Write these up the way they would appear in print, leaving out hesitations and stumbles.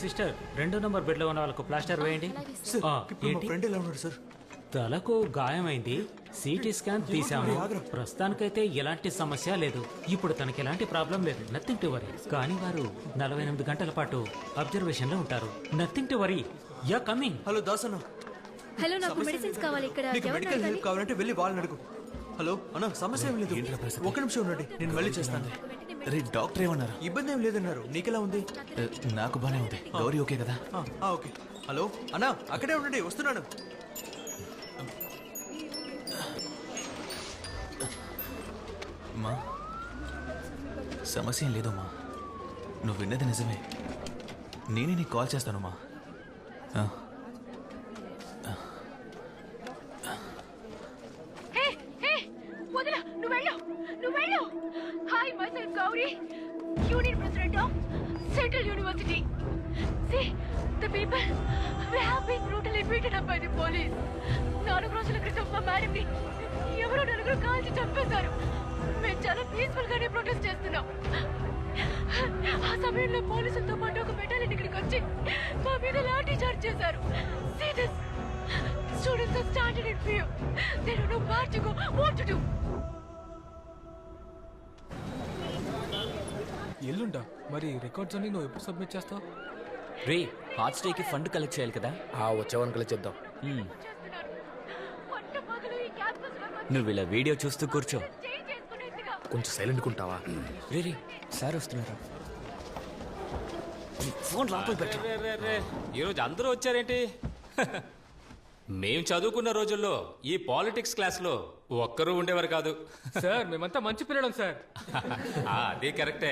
Sister 2 number bed లో ఉన్న వాళ్ళకు ప్లాస్టర్ వేయండి. ఫ్రెండ్ ఎలా ఉన్నాడు సార్? తలకు గాయమైంది, సిటీ స్కాన్ తీసాము. ప్రస్తుతానికైతే ఎలాంటి సమస్య లేదు. ఇప్పుడు తనకి ఎలాంటి ప్రాబ్లం లేదు. Nothing to worry. కానీ వారు 48 గంటల పాటు అబ్జర్వేషన్ లో ఉంటారు. Nothing to worry. Yeah coming. Hello Dasanna. Hello, నాకు మెడిసిన్స్ కావాలి. ఇక్కడ నీకు మెడికల్ హెల్ప్ కావాలంటే వెళ్ళి వాళ్ళని అడుగు. హలో అన్న, సమస్య ఏం లేదు. ఒక నిమిషం ఉండండి, నేను మళ్ళీ చేస్తాను. రే డాక్టర్ ఏమన్నారు? ఇబ్బంది ఏం లేదన్నారు. నీకెలా ఉంది? నాకు బానే ఉంది. గౌరీ ఓకే కదా? ఓకే. హలో అన్న, అక్కడే ఉండండి, వస్తున్నాను. మా సమస్య ఏం లేదమ్మా, నువ్వు విన్నది నిజమే. నేనే నీకు కాల్ చేస్తాను మా. Hi, myself Gauri, Union President of Central University. See, the people we have been brutally beaten up by the police. 4 రోజుల క్రితం మా మేడం ని ఎవరో నలుగురు కాల్చి చంపేశారు. మేము చాలా పీస్ఫుల్ గానే ప్రొటెస్ట్ చేస్తున్నాం. ఆ సమయంలో పోలీసులతో పాటు ఒక బెటాలియన్ ఇక్కడికి వచ్చి మా మీద లాఠీ చార్జ్ చేశారు. See this. Students are standing in fear. They don't know where to go, what to do. ఎల్లుండా మరి రికార్డ్స్ అన్ని నువ్వు ఎప్పుడు సబ్మిట్ చేస్తావు? రే, హార్ట్ స్టేకి ఫండ్ కలెక్ట్ చేయాలి కదా. వచ్చేవాన్ని కలెక్ట్ చేద్దాం. నువ్వు ఇలా వీడియో చూస్తూ కూర్చో. కొంచెం సైలెంట్ ఉంటావా? రే రే, సార్ వస్తున్నారా? ఫోన్ లోపల పెట్టు. ఈరోజు అందరూ వచ్చారేంటి? మేం చదువుకున్న రోజుల్లో ఈ పాలిటిక్స్ క్లాస్ లో ఒక్కరూ ఉండేవారు కాదు సార్. మేమంతా మంచి పిల్లలం సార్. అది కరెక్టే.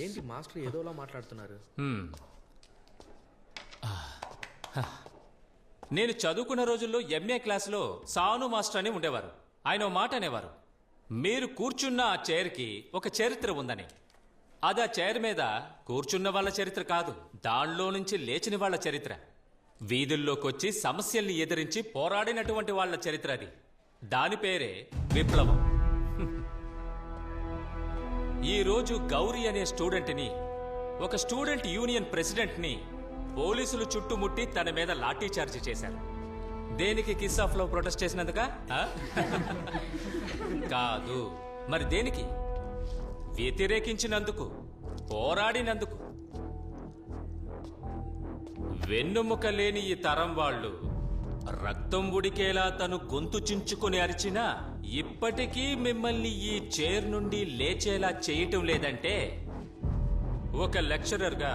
ఏంటి మాస్టర్ ఏదోలా మాట్లాడుతున్నారు? నేను చదువుకున్న రోజుల్లో ఎంఏ క్లాసులో సాను మాస్టర్ అని ఉండేవారు. ఆయన ఓ మాట అనేవారు, మీరు కూర్చున్న ఆ చైర్కి ఒక చరిత్ర ఉందని. అది ఆ చైర్ మీద కూర్చున్న వాళ్ళ చరిత్ర కాదు, దానిలో నుంచి లేచిన వాళ్ళ చరిత్ర. వీధుల్లోకొచ్చి సమస్యల్ని ఎదిరించి పోరాడినటువంటి వాళ్ళ చరిత్ర అది. దాని పేరే విప్లవం. ఈరోజు గౌరీ అనే స్టూడెంట్ని, ఒక స్టూడెంట్ యూనియన్ ప్రెసిడెంట్ని పోలీసులు చుట్టుముట్టి తన మీద లాఠీ చార్జ్ చేశారు. దేనికి? కిస్ ఆఫ్ లవ్ ప్రొటెస్ట్ చేసినందుక కాదు. మరి దేనికి? వ్యతిరేకించినందుకు, పోరాడినందుకు. వెన్నుముక లేని ఈ తరం వాళ్ళు రక్తం ఉడికేలా తను గొంతు చించుకుని అరిచినా ఇప్పటికీ మిమ్మల్ని ఈ చైర్ నుండి లేచేలా చేయటం లేదంటే, ఒక లెక్చరర్గా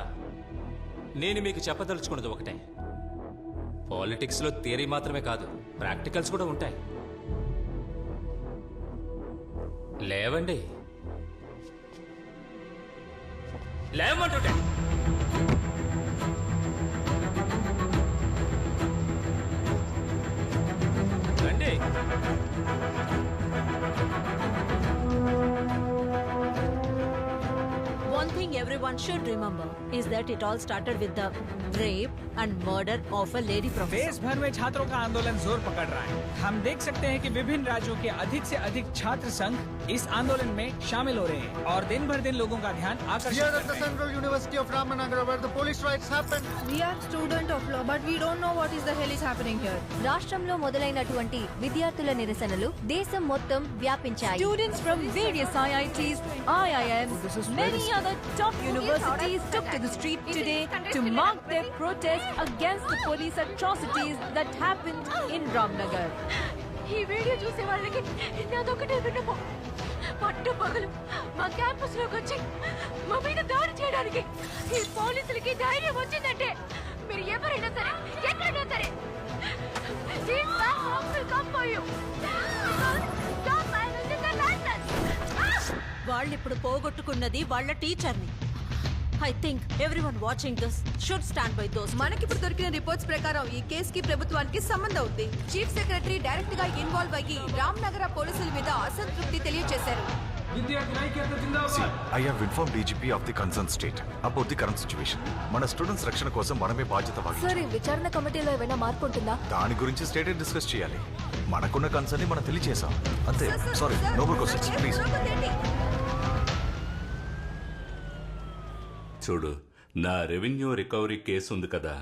నేను మీకు చెప్పదలుచుకున్నది ఒకటే, పాలిటిక్స్లో థియరీ మాత్రమే కాదు, ప్రాక్టికల్స్ కూడా ఉంటాయి. లేవండి, లేవమంటుంటే. రండి. One thing everyone should remember is that it all started with the rape and murder of a lady professor. देश भर में छात्रों का आंदोलन जोर पकड़ रहा है. हम देख सकते हैं कि विभिन्न राज्यों के अधिक से अधिक छात्र संघ इस आंदोलन में शामिल हो रहे हैं और दिन भर दिन लोगों का ध्यान आकर्षित कर रहे हैं. Central University of Ramanagara, where the police riots happened. We are student of law, but we don't know what is the hell is happening here. రాష్ట్రంలో మొదలైనటువంటి విద్యార్థుల నిరసనలు దేశం మొత్తం వ్యాపించాయి. Students from various IITs, IIMs, many other top universities took to the street today to mark their protest against the police atrocities that happened in Ramnagar. ఈ video చూసే వాళ్ళకి నాదొకటే విన్నపం, పట్టు పగలు మా క్యాంపస్ లోకి వచ్చి మా మీద దాడి చేయడానికి ఈ పోలీసులకి ధైర్యం వచ్చిందంటే మీరు ఎవరైనా సరే ఎక్కడైనా సరే వాళ్ళిప్పుడు పోగొట్టుకున్నది వాళ్ళ టీచర్ని. I think everyone watching this should stand by those. మనకిప్పుడు దొరికిన రిపోర్ట్స్ ప్రకారం ఈ కేసుకి ప్రభుత్వానికి సంబంధం ఉంది. చీఫ్ సెక్రటరీ డైరెక్ట్ గా ఇన్వాల్వ్ అయ్యి రామ్నగర పోలీసుల మీద అసంతృప్తి తెలియజేశారు. See, I have informed DGP of the concerned state about the current situation. మన స్టూడెంట్స్ రక్షణ కోసం మనమే బాధ్యత వహించాలి. సార్, ఈ విచారణ కమిటీలో ఏమైనా మార్పు ఉంటుందా? దాని గురించి స్టేట్ డిస్కస్ చేయాలి. మనకున్న కన్సర్న్ ని మనం తెలియజేసాం అంతే. Sorry, no more questions please. చూడు, నా రెవెన్యూ రికవరీ కేసు ఉంది కదా,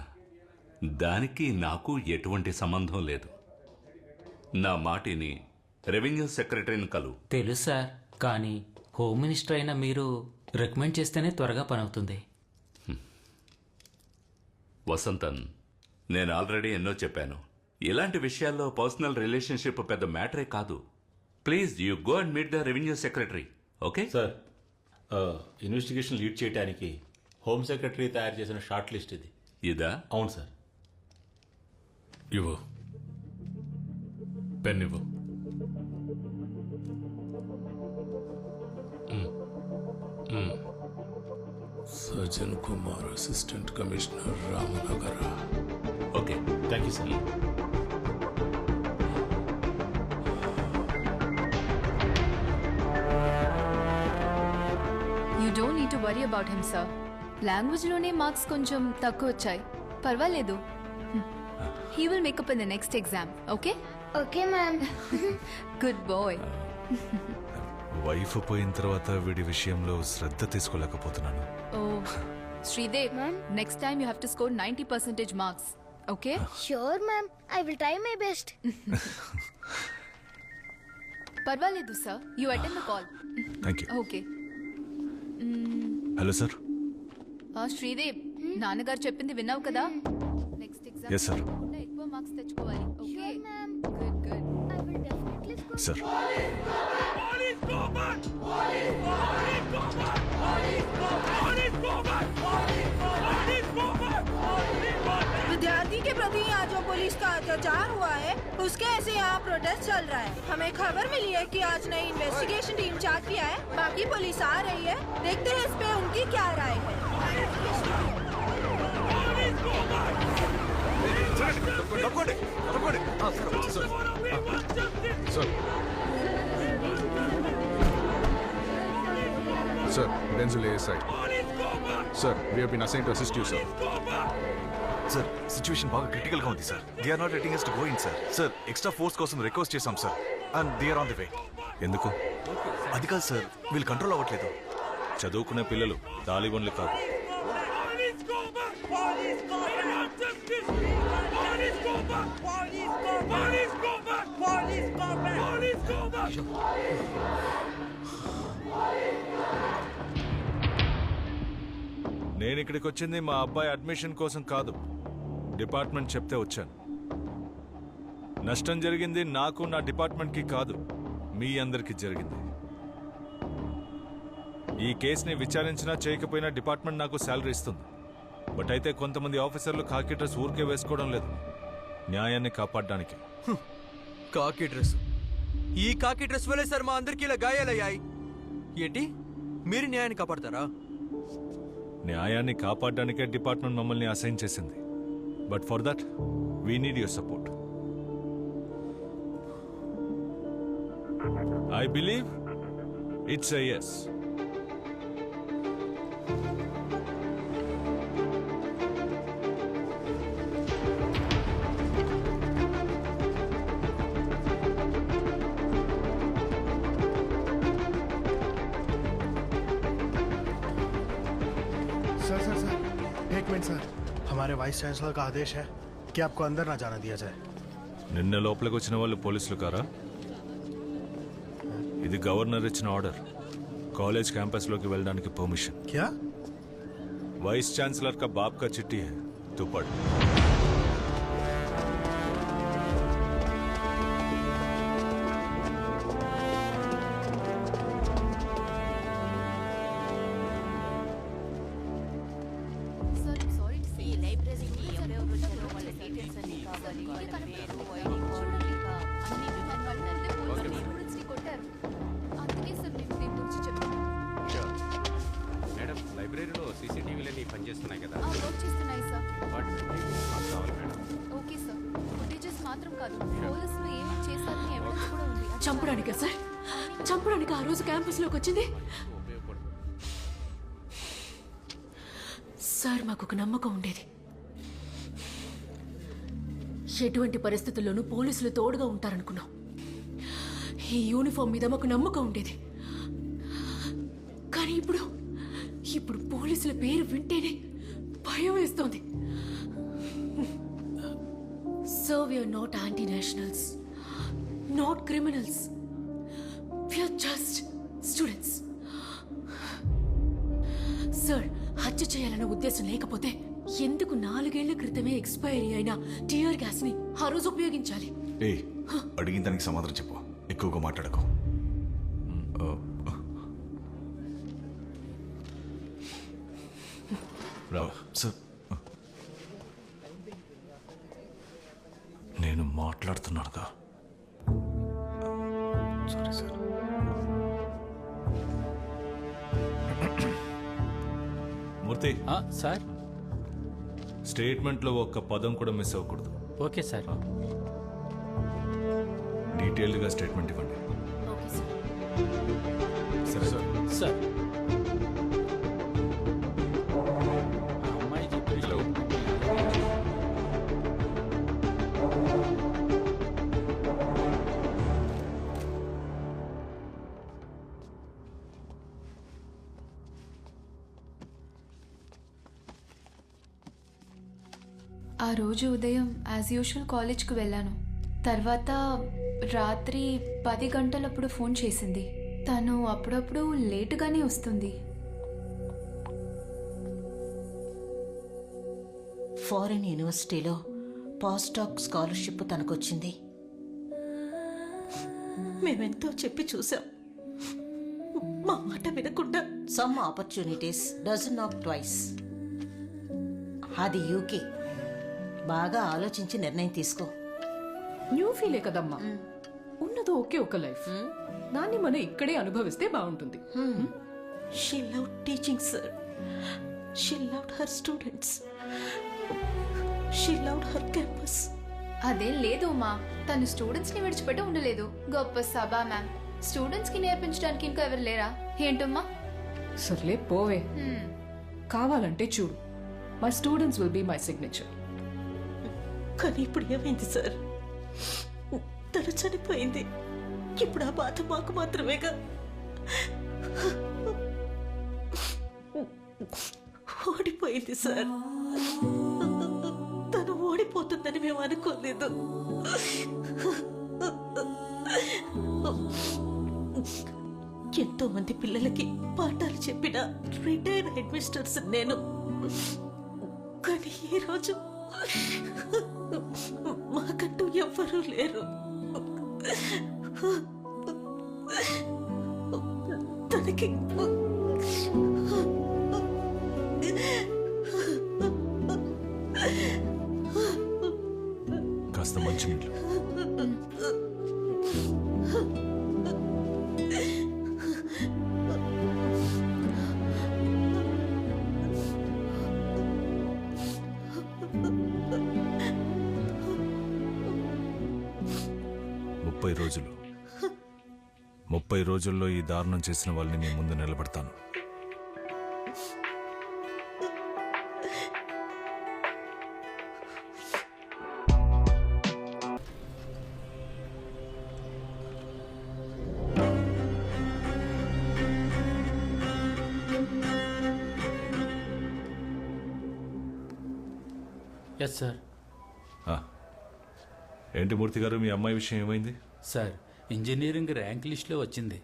దానికి నాకు ఎటువంటి సంబంధం లేదు. నా మాటిని రెవెన్యూ సెక్రటరీని కలు. తెలుసు సార్, కానీ హోమ్ మినిస్టర్ అయిన మీరు రికమెండ్ చేస్తేనే త్వరగా పని అవుతుంది. వసంతన్, నేను ఆల్రెడీ ఎన్నో చెప్పాను, ఇలాంటి విషయాల్లో పర్సనల్ రిలేషన్షిప్ పెద్ద మ్యాటరే కాదు. Please you go and meet the revenue secretary. Okay sir, investigation lead చేయడానికి హోమ్ సెక్రటరీ తయారు చేసిన షార్ట్ లిస్ట్ ఇది. ఇదా? అవును సార్. ఇవ్వు, పెన్ ఇవ్వు. Sajjan Kumar, assistant commissioner, Ramanagara. Okay, thank you sir. You don't need to worry about him, sir. Language లోనే marks కొంచెం తక్కువ వచ్చాయి. పర్వాలేదు. He will make up in the next exam, okay? Okay, ma'am. Good boy. Wife పోయిన తర్వాత వీడి విషయంలో శ్రద్ధ తీసుకోలేకపోతున్నాను. Oh, Sridev, next time you have to score 90% marks, okay? Sure, ma'am. I will try my best. పర్వాలేదు, sir. You attend the call. Thank you. Okay. Hello sir. Sridev, నాన్నగారు చెప్పింది విన్నావు కదా? Next exam Yes, sir. ఎక్కువ marks తెచ్చుకోవాలి. Okay ma'am. Good good. I will definitely score. Sir. विद्यार्थी के प्रति यहाँ जो पुलिस का अत्याचार हुआ है, उसके ऐसे यहाँ प्रोटेस्ट चल रहा है. हमें खबर मिली है कि आज नई इन्वेस्टिगेशन टीम चार्ज किया है. बाकी पुलिस आ रही है. देखते हैं इस पे उनकी क्या राय है. Sir, Denzil ASI. Sir, we have been assigned to assist you, sir. Sir, situation బాగా క్రిటికల్ గా ఉంది sir. They are not letting us to go in, sir. Sir, extra force కోసం రిక్వెస్ట్ చేశాం sir. And they are on the way. ఎందుకు? అది కాదు sir, వీళ్ళు control అవ్వట్లేదు. చదువుకునే పిల్లలు, తాలిబన్లు కాదు. నేను ఇక్కడికి వచ్చింది మా అబ్బాయి అడ్మిషన్ కోసం కాదు. డిపార్ట్మెంట్ చెప్తే వచ్చాను. నష్టం జరిగింది నాకు, నా డిపార్ట్మెంట్కి కాదు, మీ అందరికీ జరిగింది. ఈ కేసుని విచారించినా చేయకపోయినా డిపార్ట్మెంట్ నాకు శాలరీ ఇస్తుంది. బట్ అయితే కొంతమంది ఆఫీసర్లు కాకి డ్రెస్ ఊరికే వేసుకోవడం లేదు, న్యాయాన్ని కాపాడడానికి. కాకి డ్రెస్? ఈ కాకి డ్రెస్ వల్లే సార్ మా అందరికి ఇలా గాయాలయ్యాయి. ఏంటి, మీరు న్యాయాన్ని కాపాడతారా? న్యాయాన్ని కాపాడడానికే డిపార్ట్మెంట్ మమ్మల్ని అసైన్ చేసింది. But for that we need your support. I believe it's a yes. Sir, हमारे वाइस चांसलर का आदेश है कि आपको अंदर ना जाना दिया जाए. నిన్న లోపలికి వచ్చిన వాళ్ళు పోలీసులు కారా? ఇది గవర్నర్ ఇచ్చిన ఆర్డర్. కాలేజ్ క్యాంపస్ లోకి వెళ్ళడానికి పర్మిషన్. क्या? वाइस चांसलर का बाप का चिट्ठी है, तो पढ़. లైబ్రరీలో సీసీటీవీలన్నీ పనిచేస్తున్నాయి కదా? చేస్తున్నాయి సార్. కావాలి మేడం. Okay sir. ఫుటేజెస్ మాత్రం కాదు, పోలీసులు ఏమేమి చేశారని ఎవిడెన్స్ కూడా ఉంది. చంపడానికా సార్? చంపడానికి ఆ రోజు క్యాంపస్లోకి వచ్చింది? సార్, మాకు ఒక నమ్మకం ఉండేది. ఎటువంటి పరిస్థితుల్లోనూ పోలీసులు తోడుగా ఉంటారనుకున్నాం. ఈ యూనిఫామ్ మీద మాకు నమ్మకం ఉండేది. కానీ ఇప్పుడు పోలీసుల పేరు వింటేనే భయం వేస్తోంది. So we're not anti nationals, not criminals, we're just students. Sir, హత్య చేయాలన్న ఉద్దేశం లేకపోతే ఎందుకు 4 ఏళ్ల క్రితమే ఎక్స్పైరీ అయిన టియర్ గ్యాస్ ని ఆ రోజు ఉపయోగించాలి? అడిగిన దానికి సమాధానం చెప్పు, ఎక్కువగా మాట్లాడకు. సార్, నేను మాట్లాడుతున్నానుగా. Sorry sir. మూర్తి సార్, స్టేట్మెంట్లో ఒక్క పదం కూడా మిస్ అవ్వకూడదు. Okay sir. డీటెయిల్డ్గా స్టేట్మెంట్ ఇవ్వండి. సరే సార్. సార్, ఆ రోజు ఉదయం యాజ్ యూజువల్ కాలేజ్కి వెళ్ళాను. తర్వాత రాత్రి 10 గంటలప్పుడు ఫోన్ చేసింది. తను అప్పుడప్పుడు లేటుగానే వస్తుంది. ఫారిన్ యూనివర్సిటీలో పోస్ట్ డాక్ స్కాలర్షిప్ తనకొచ్చింది. మేమెంతో చెప్పి చూసాం, మా మాట వినకుండా. సమ్ ఆపర్చునిటీస్ డజన్ నాక్ ట్వైస్. అది యూకే. బాగా ఆలోచించి నిర్ణయం తీసుకో. న్యూ ఫీలే కదమ్మా, ఉన్నదో ఒకే ఒక లైఫ్, దాన్ని మనం ఇక్కడే అనుభవిస్తే బాగుంటుంది. She love teaching sir. She loved her students. She loved her campus. అదేం లేదు మా, తను స్టూడెంట్స్ ని విడిచిపెట్టి ఉండలేదు. గొప్ప సభ మ్యామ్. స్టూడెంట్స్ కి నేర్పించడానికి ఇంకా ఎవరు లేరా ఏంటమ్మా? సర్లే పోవే. కావాలంటే చూడు, my students will be my signature. కానీ ఇప్పుడు ఏమైంది సార్? తను చనిపోయింది. ఇప్పుడు ఆ బాధ మాకు మాత్రమేగా. ఓడిపోయింది సార్. తను ఓడిపోతుందని మేము అనుకోలేదు. ఎంతో మంది పిల్లలకి పాఠాలు చెప్పిన రిటైర్డ్ హెడ్ మిస్టర్స్ నేను. కానీ ఈరోజు మాకంటూ ఎవ్వరూ లేరు. తనకి కాస్త మంచినీళ్ళు. రోజులు 30 రోజుల్లో ఈ దారుణం చేసిన వాళ్ళని మీ ముందు నిలబెడతాను. Yes sir. ఏంటి మూర్తి గారు, మీ అమ్మాయి విషయం ఏమైంది? సార్, ఇంజనీరింగ్ ర్యాంక్ లిస్ట్లో వచ్చింది.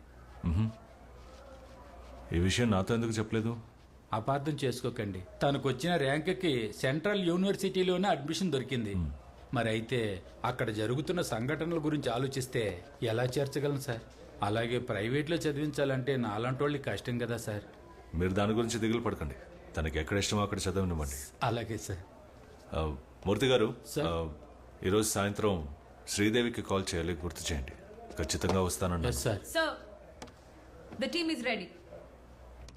ఈ విషయం నాతో ఎందుకు చెప్పలేదు? అపార్థం చేసుకోకండి, తనకు వచ్చిన ర్యాంక్కి సెంట్రల్ యూనివర్సిటీలోనే అడ్మిషన్ దొరికింది. మరి అయితే అక్కడ జరుగుతున్న సంఘటనల గురించి ఆలోచిస్తే ఎలా చేర్చగలను సార్? అలాగే ప్రైవేట్లో చదివించాలంటే నాలాంటి వాళ్ళకి కష్టం కదా సార్. మీరు దాని గురించి దిగులు పడకండి, తనకి ఎక్కడ ఇష్టమో అక్కడ చదవనివ్వండి. అలాగే సార్. మూర్తి గారు, ఈరోజు సాయంత్రం శ్రీదేవికి కాల్ చేయాలి, గుర్తు చేయండి. ఖచ్చితంగా వస్తానన్నా.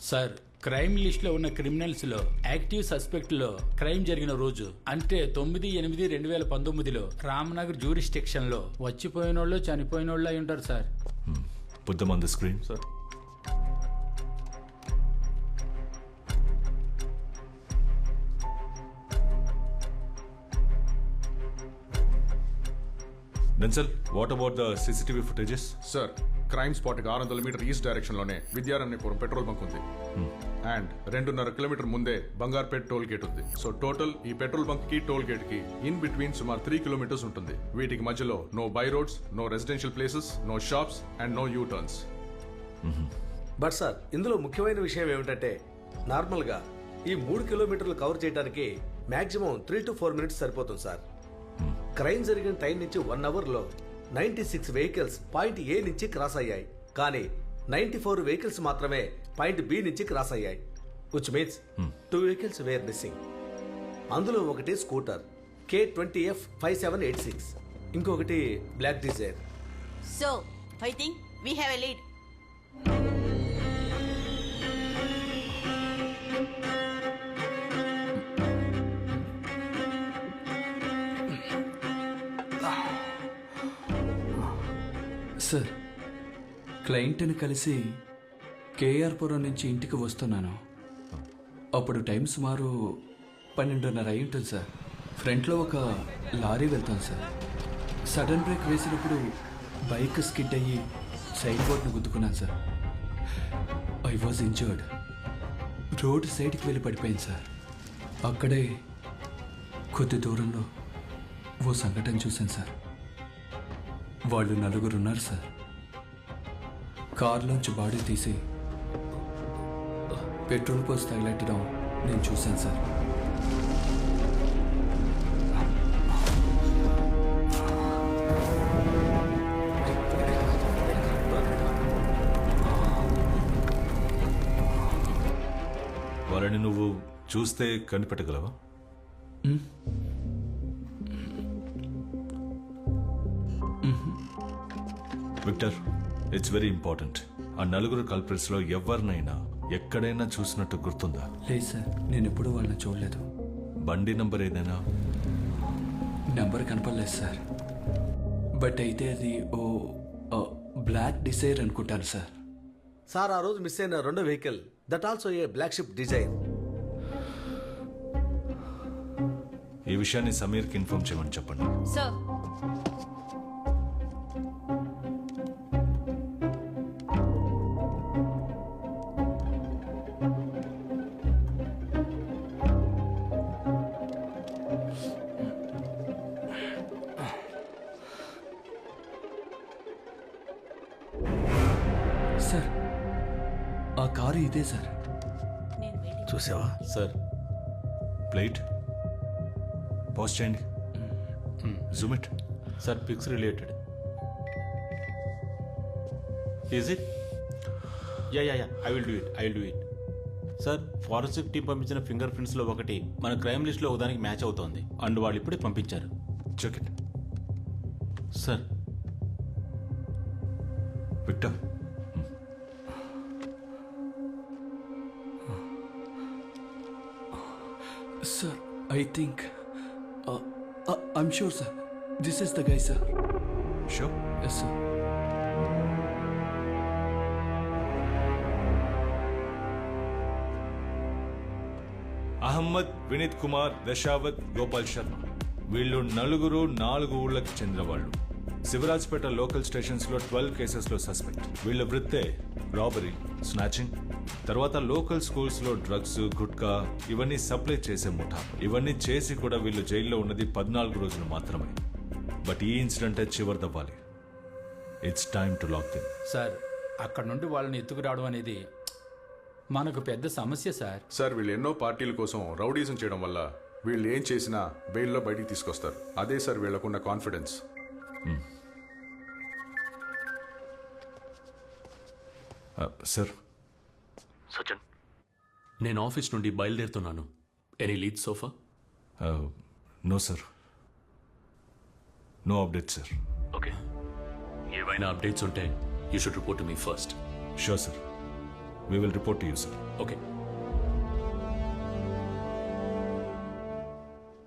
సార్, క్రైమ్ లిస్ట్ లో ఉన్న క్రిమినల్స్ లో యాక్టివ్ సస్పెక్ట్ లో క్రైమ్ జరిగిన రోజు అంటే 9/8/2019లో రామ్నగర్ జ్యూరిస్టిక్షన్ లో వచ్చిపోయినోళ్ళు చనిపోయినోళ్ళు అయి ఉంటారు sir. Put them on the screen. Sir. Denzel, what about the CCTV footages? Sir crime spot 600 meter east direction లోనే విద్యారణ్యపురం పెట్రోల్ బంక్ ఉంది అండ్ 2.5 కిలోమీటర్ ముందే బంగార్పేట్ టోల్ గేట్ ఉంది. సో టోటల్ ఈ పెట్రోల్ బంక్ కి టోల్ గేట్ కి in between సుమారు 3 kilometers ఉంటుంది. వీటికి మధ్యలో no by roads, no residential places, no shops and no U turns. But sir ఇందులో ముఖ్యమైన విషయం ఏమిటంటే నార్మల్గా ఈ 3 కిలోమీటర్లు కవర్ చేయడానికి మాక్సిమం 3 to 4 మినిట్స్ సరిపోతుంది సార్. క్రైమ్ జరిగిన టైం నుంచి 1 అవర్లో 96 వెహికల్స్ పాయింట్ ఏ నుంచి క్రాస్ అయ్యాయి, కానీ 94 వెహికల్స్ మాత్రమే పాయింట్ బి నుంచి క్రాస్ అయ్యాయి. Which means 2 vehicles were missing. అందులో ఒకటి స్కూటర్ K20F 5786, ఇంకొకటి black Dzire. So, I think we have a lead. Sir, క్లయింట్ని కలిసి కేఆర్పురం నుంచి ఇంటికి వస్తున్నాను. అప్పుడు టైం సుమారు 12:30 అయి ఉంటుంది సార్. ఫ్రంట్లో ఒక లారీ వెళ్తాను సార్. సడన్ బ్రేక్ వేసినప్పుడు బైక్ స్కిడ్ అయ్యి సైడ్ బోర్డ్ను గుద్దుకున్నాను sir. I was injured. Road సైడ్కి వెళ్ళి పడిపోయింది సార్. అక్కడే కొద్ది దూరంలో ఓ సంఘటన చూశాను సార్. వాళ్ళు 4 ఉన్నారు సార్. కార్లోంచి బాడీ తీసి పెట్రోల్ పోసి తగిలెట్టడం నేను చూశాను సార్. వాళ్ళని నువ్వు చూస్తే కనిపెట్టగలవా? Victor, it's very important. ఆ 4 కల్ప్రిట్స్ లో ఎవరినైనా ఎక్కడైనా చూసినట్టు గుర్తుందా? లేదు సార్, నేను ఎప్పుడూ వాళ్ళని చూడలేదు. బండి నంబర్ ఏదైనా? నెంబర్ కనపడలేదు సార్. బట్ అయితే అది ఓ బ్లాక్ డిజైర్ అనుకుంటాను సార్. సార్ ఆ రోజు మిస్ అయిన 2వ vehicle that also a black ship Dzire. ఈ విషయాన్ని సమీర్కి ఇన్ఫార్మ్ చేయమని చెప్పండి. సార్, సార్ ఆ కారు ఇదే సార్. చూసావా సార్? ప్లేట్ పాజ్ చేయండి. Zoom it. Sir pics related. Is it? Yeah I will do it. Sir, forensic team పంపించిన ఫింగర్ ప్రింట్స్లో ఒకటి మన క్రైమ్ లిస్ట్లో ఒకదానికి మ్యాచ్ అవుతోంది. అండ్ వాళ్ళు ఇప్పుడే పంపించారు. Check it. Sir, Victor, Sir, I think... I'm sure, sir. This is the guy, sir. Sure? Yes, sir. Ahmed, Vineet Kumar, Dasavath, Gopal Sharma. వీళ్ళు 4 ఊళ్ళకి చెందిన వాళ్ళు. శివరాజ్పేట లోకల్ స్టేషన్స్లో 12 కేసెస్లో సస్పెక్ట్. వీళ్ళ వృత్తే రాబరీ, స్నాచింగ్, తర్వాత లోకల్ స్కూల్స్లో డ్రగ్స్, గుట్కా ఇవన్నీ సప్లై చేసే ముఠా. ఇవన్నీ చేసి కూడా వీళ్ళు జైల్లో ఉన్నది 14 రోజులు మాత్రమే. బట్ ఈ ఇన్సిడెంటే చివరిదవ్వాలి. It's time to lock them. Sir, అక్కడ నుండి వాళ్ళని ఎత్తుకురావడం అనేది మనకు పెద్ద సమస్య సార్. సార్, వీళ్ళు ఎన్నో పార్టీల కోసం రౌడీజం చేయడం వల్ల వీళ్ళు ఏం చేసినా బెయిల్లో బయటికి తీసుకొస్తారు. అదే సార్ వీళ్ళకున్న కాన్ఫిడెన్స్. సార్. సచిన్, నేను ఆఫీస్ నుండి బయలుదేరుతున్నాను. Any lead so far? No sir. No update sir. Okay, ఏవైనా అప్డేట్స్ ఉంటే you should report to me first. Sure sir. We will report to you sir. Okay.